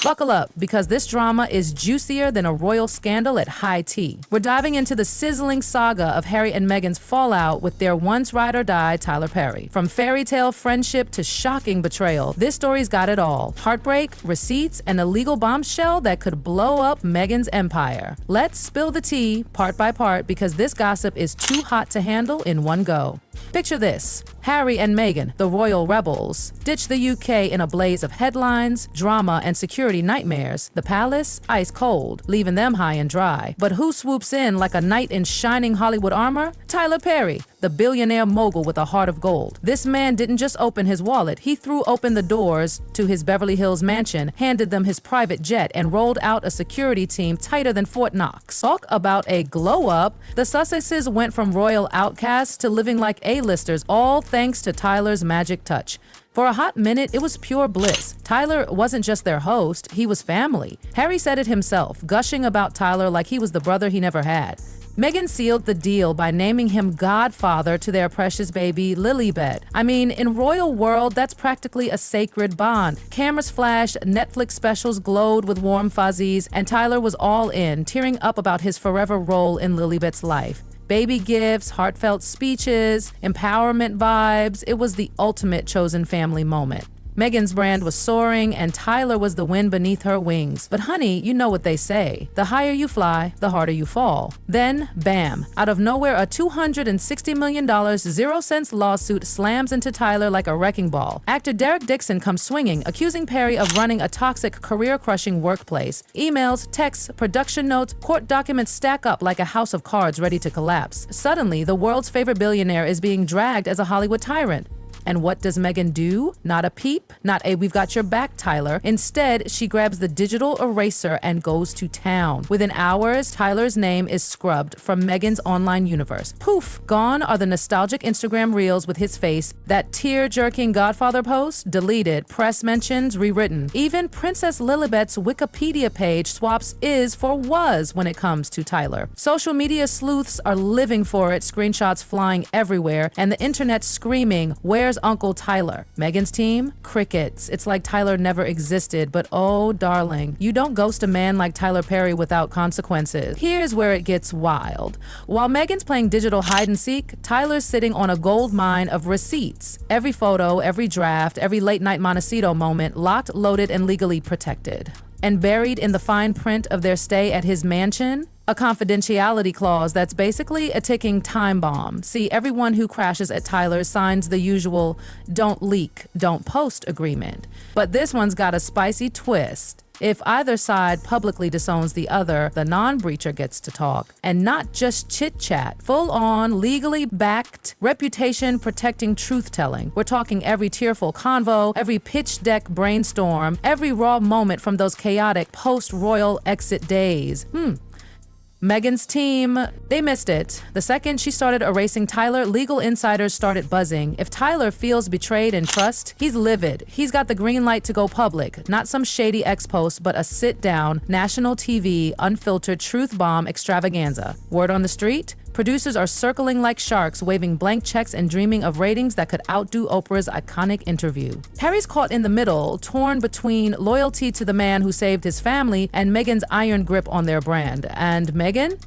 Buckle up, because this drama is juicier than a royal scandal at high tea. We're diving into the sizzling saga of Harry and Meghan's fallout with their once ride or die Tyler Perry. From fairy tale friendship to shocking betrayal, this story's got it all. Heartbreak, receipts, and a legal bombshell that could blow up Meghan's empire. Let's spill the tea part by part, because this gossip is too hot to handle in one go. Picture this: Harry and Meghan, the royal rebels, ditch the UK in a blaze of headlines, drama, and security nightmares. The palace, ice cold, leaving them high and dry. But who swoops in like a knight in shining Hollywood armor? Tyler Perry, the billionaire mogul with a heart of gold. This man didn't just open his wallet, he threw open the doors to his Beverly Hills mansion, handed them his private jet, and rolled out a security team tighter than Fort Knox. Talk about a glow-up. The Sussexes went from royal outcasts to living like A-listers, all thanks to Tyler's magic touch. For a hot minute, it was pure bliss. Tyler wasn't just their host, he was family. Harry said it himself, gushing about Tyler like he was the brother he never had. Meghan sealed the deal by naming him godfather to their precious baby, Lilibet. I mean, in royal world, that's practically a sacred bond. Cameras flashed, Netflix specials glowed with warm fuzzies, and Tyler was all in, tearing up about his forever role in Lilibet's life. Baby gifts, heartfelt speeches, empowerment vibes. It was the ultimate chosen family moment. Meghan's brand was soaring, and Tyler was the wind beneath her wings. But honey, you know what they say. The higher you fly, the harder you fall. Then, bam, out of nowhere, a $260 million, 0-cents lawsuit slams into Tyler like a wrecking ball. Actor Derek Dixon comes swinging, accusing Perry of running a toxic, career-crushing workplace. Emails, texts, production notes, court documents stack up like a house of cards ready to collapse. Suddenly, the world's favorite billionaire is being dragged as a Hollywood tyrant. And what does Meghan do? Not a peep, not a "we've got your back, Tyler." Instead, she grabs the digital eraser and goes to town. Within hours, Tyler's name is scrubbed from Meghan's online universe. Poof! Gone are the nostalgic Instagram reels with his face, that tear-jerking Godfather post, deleted, press mentions, rewritten. Even Princess Lilibet's Wikipedia page swaps is for was when it comes to Tyler. Social media sleuths are living for it, screenshots flying everywhere, and the internet screaming, "Where's Uncle Tyler?" Meghan's team? Crickets. It's like Tyler never existed, but oh darling, you don't ghost a man like Tyler Perry without consequences. Here's where it gets wild. While Meghan's playing digital hide and seek, Tyler's sitting on a gold mine of receipts. Every photo, every draft, every late night Montecito moment, locked, loaded, and legally protected. And buried in the fine print of their stay at his mansion, a confidentiality clause that's basically a ticking time bomb. See, everyone who crashes at Tyler signs the usual "don't leak, don't post" agreement. But this one's got a spicy twist. If either side publicly disowns the other, the non-breacher gets to talk. And not just chit-chat, full-on, legally backed, reputation-protecting truth-telling. We're talking every tearful convo, every pitch deck brainstorm, every raw moment from those chaotic post-royal exit days. Meghan's team, they missed it. The second she started erasing Tyler, legal insiders started buzzing. If Tyler feels betrayed in trust, he's livid. He's got the green light to go public. Not some shady ex-post, but a sit-down, national TV, unfiltered truth bomb extravaganza. Word on the street? Producers are circling like sharks, waving blank checks and dreaming of ratings that could outdo Oprah's iconic interview. Harry's caught in the middle, torn between loyalty to the man who saved his family and Meghan's iron grip on their brand. And Meghan?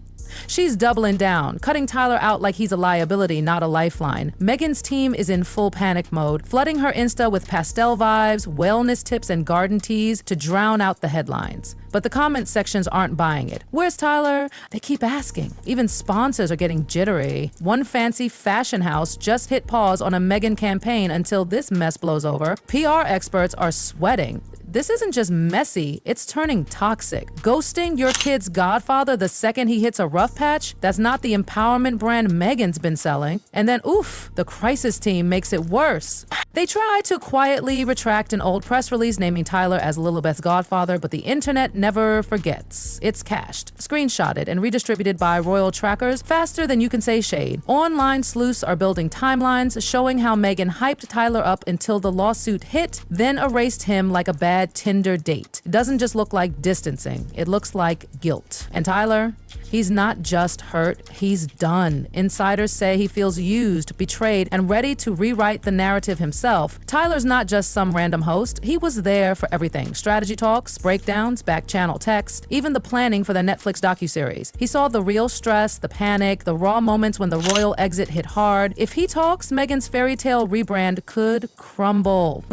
She's doubling down, cutting Tyler out like he's a liability, not a lifeline. Meghan's team is in full panic mode, flooding her Insta with pastel vibes, wellness tips, and garden teas to drown out the headlines. But the comment sections aren't buying it. Where's Tyler? They keep asking. Even sponsors are getting jittery. One fancy fashion house just hit pause on a Meghan campaign until this mess blows over. PR experts are sweating. This isn't just messy, it's turning toxic. Ghosting your kid's godfather the second he hits a rough patch? That's not the empowerment brand Meghan's been selling. And then oof, the crisis team makes it worse. They try to quietly retract an old press release naming Tyler as Lilibet's godfather, but the internet never forgets. It's cached, screenshotted, and redistributed by royal trackers faster than you can say shade. Online sleuths are building timelines showing how Meghan hyped Tyler up until the lawsuit hit, then erased him like a bad bad Tinder date. It doesn't just look like distancing, it looks like guilt. And Tyler, he's not just hurt, he's done. Insiders say he feels used, betrayed, and ready to rewrite the narrative himself. Tyler's not just some random host, he was there for everything. Strategy talks, breakdowns, back-channel text, even the planning for the Netflix docuseries. He saw the real stress, the panic, the raw moments when the royal exit hit hard. If he talks, Meghan's fairy tale rebrand could crumble.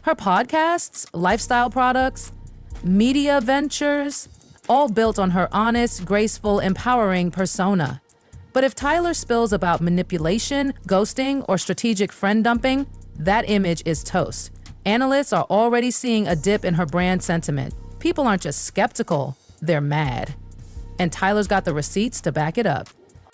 Her podcasts, lifestyle products, media ventures, all built on her honest, graceful, empowering persona. But if Tyler spills about manipulation, ghosting, or strategic friend dumping, that image is toast. Analysts are already seeing a dip in her brand sentiment. People aren't just skeptical, they're mad. And Tyler's got the receipts to back it up.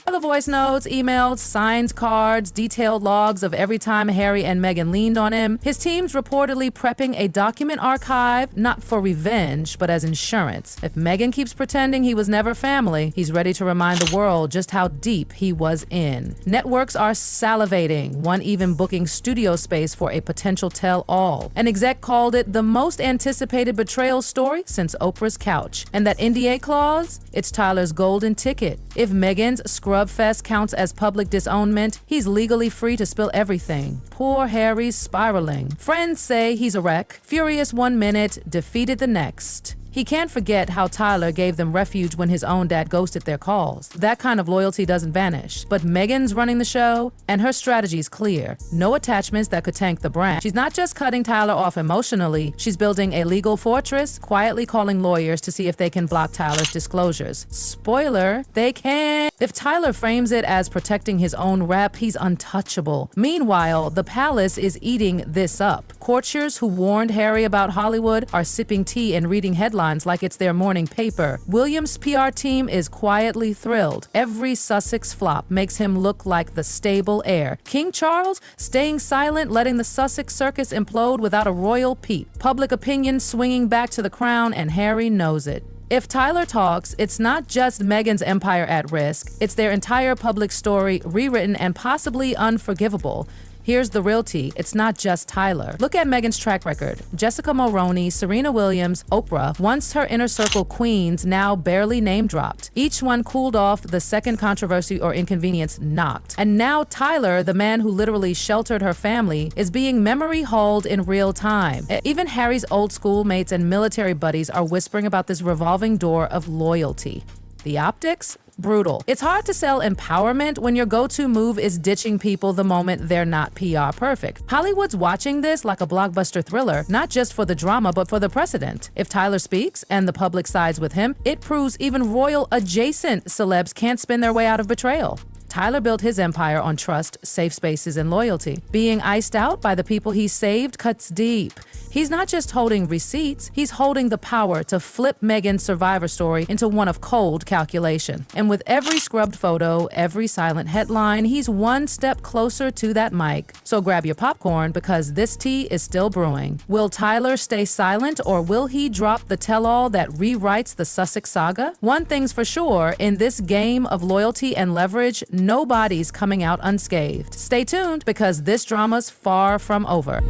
The voice notes, emails, signed cards, detailed logs of every time Harry and Meghan leaned on him. His team's reportedly prepping a document archive, not for revenge, but as insurance. If Meghan keeps pretending he was never family, he's ready to remind the world just how deep he was in. Networks are salivating, one even booking studio space for a potential tell-all. An exec called it the most anticipated betrayal story since Oprah's couch. And that NDA clause? It's Tyler's golden ticket. If Meghan's scrub fest counts as public disownment, he's legally free to spill everything. Poor Harry's spiraling. Friends say he's a wreck, furious one minute, defeated the next. He can't forget how Tyler gave them refuge when his own dad ghosted their calls. That kind of loyalty doesn't vanish. But Meghan's running the show, and her strategy's clear. No attachments that could tank the brand. She's not just cutting Tyler off emotionally, she's building a legal fortress, quietly calling lawyers to see if they can block Tyler's disclosures. Spoiler, they can. If Tyler frames it as protecting his own rep, he's untouchable. Meanwhile, the palace is eating this up. Courtiers who warned Harry about Hollywood are sipping tea and reading headlines like it's their morning paper. William's PR team is quietly thrilled. Every Sussex flop makes him look like the stable heir. King Charles staying silent, letting the Sussex circus implode without a royal peep. Public opinion swinging back to the crown, and Harry knows it. If Tyler talks, it's not just Meghan's empire at risk, it's their entire public story rewritten and possibly unforgivable. Here's the real tea. It's not just Tyler. Look at Meghan's track record. Jessica Mulroney, Serena Williams, Oprah, once her inner circle queens, now barely name-dropped. Each one cooled off, the second controversy or inconvenience knocked. And now Tyler, the man who literally sheltered her family, is being memory-hauled in real time. Even Harry's old schoolmates and military buddies are whispering about this revolving door of loyalty. The optics? Brutal. It's hard to sell empowerment when your go-to move is ditching people the moment they're not PR perfect. Hollywood's watching this like a blockbuster thriller, not just for the drama, but for the precedent. If Tyler speaks and the public sides with him, it proves even royal-adjacent celebs can't spin their way out of betrayal. Tyler built his empire on trust, safe spaces, and loyalty. Being iced out by the people he saved cuts deep. He's not just holding receipts, he's holding the power to flip Meghan's survivor story into one of cold calculation. And with every scrubbed photo, every silent headline, he's one step closer to that mic. So grab your popcorn because this tea is still brewing. Will Tyler stay silent, or will he drop the tell-all that rewrites the Sussex saga? One thing's for sure, in this game of loyalty and leverage, nobody's coming out unscathed. Stay tuned because this drama's far from over.